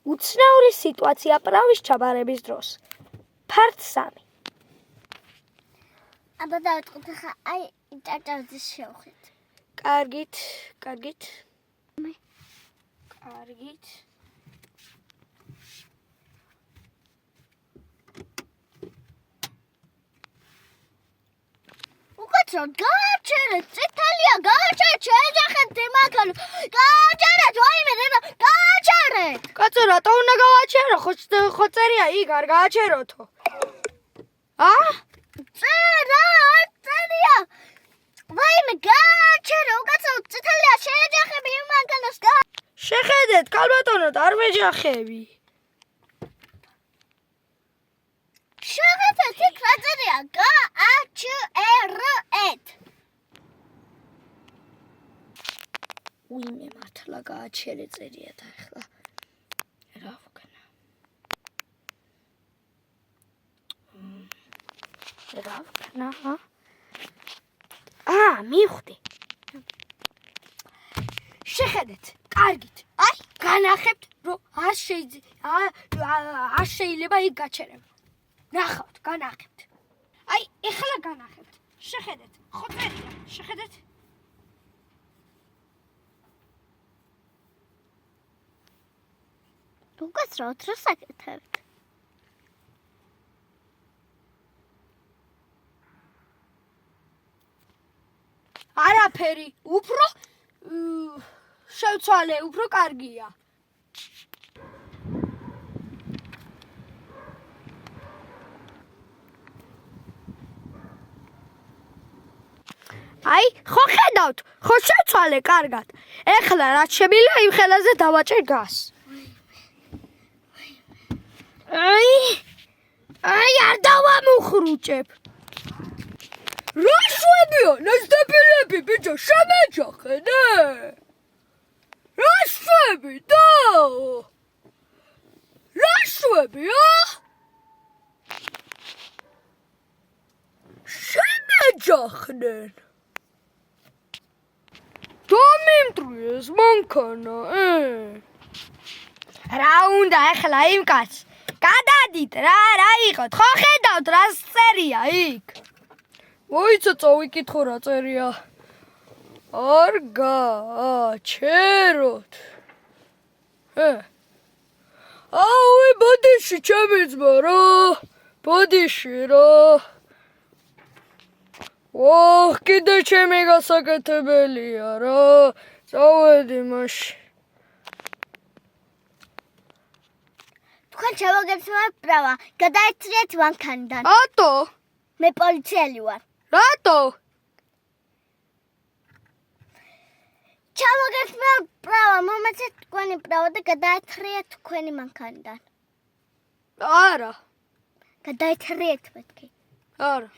უცნაური სიტუაცია პრავის ჩაბარების დროს. Part 3. აბა დავიწყოთ ახლა აი ჭარჭავზე შევხვით. კარგით. მე კარგით. უკაცრავ გააჩერეთ, წითელია, გააჩერეთ, შეეძახეთ იმაქანო. გააჩერეთ, ვაიმე დედა, გააჩერეთ. კაცო, რატო უნდა გავაჩერო? ხო წერია იქ, არ გააჩეროთო. წერია. ვაიმე გააჩერე, უკაცრავ წითელია, შეეძახები იმაქანოს. შეხედეთ, ქალბატონო, არ მეჯახები. შეხედეთ, იქ რა წერია? გააჩერეთ. უიმე მართლა გააჩერე წერია და ახლა რა ვქნა? რა ვქნა? მივხვდი. შეხედეთ, კარგით. აი, განახებთ, რომ არ შეიძლება იქ გაჩერება. ნახავთ, განახებთ. აი, ეხლა განახებთ. შეხედეთ, ხო წერია, შეხედეთ. უკაცრავთ, რა საკეთებთ? არაფერი, უფრო შევცვალე, უფრო კარგია. აი, ხო ხედავთ, ხო შევცვალე კარგად. ეხლა რაც შემიძლია იმ ხელაზე დავაჭერ გას. აი, არ დავამუხრუჭებ. რა შვებია, ნაცდაბილები, ბიჭო, შემეჯახენე? რა შვები და? რა შვებია? შემეჯახნენ. დამიმტრიეს მანქანა, რა უნდა ახლა იმ კაცს? გადადით რა იყოთ, ხო ხედავთ რა წერია იქ? მოიცა წავიკითხო რა წერია. არ გააჩეროთ. აუი, ბოდიში ჩემი ძმა რა. ბოდიში რა. კიდე ჩემი გასაკეთებელია რა. წავედი მაშინ. თქვენ ჩავაგებთ პრავა, გადაეცრიეთ მანქანიდან. რატო? მე პოლიციელი ვარ. რატო? ჩავაგებთ პრავა, მომეცეთ თქვენი პრავა და გადაეცრიეთ თქვენი მანქანიდან. არა. გადაეცრიეთ მეთქი. არა.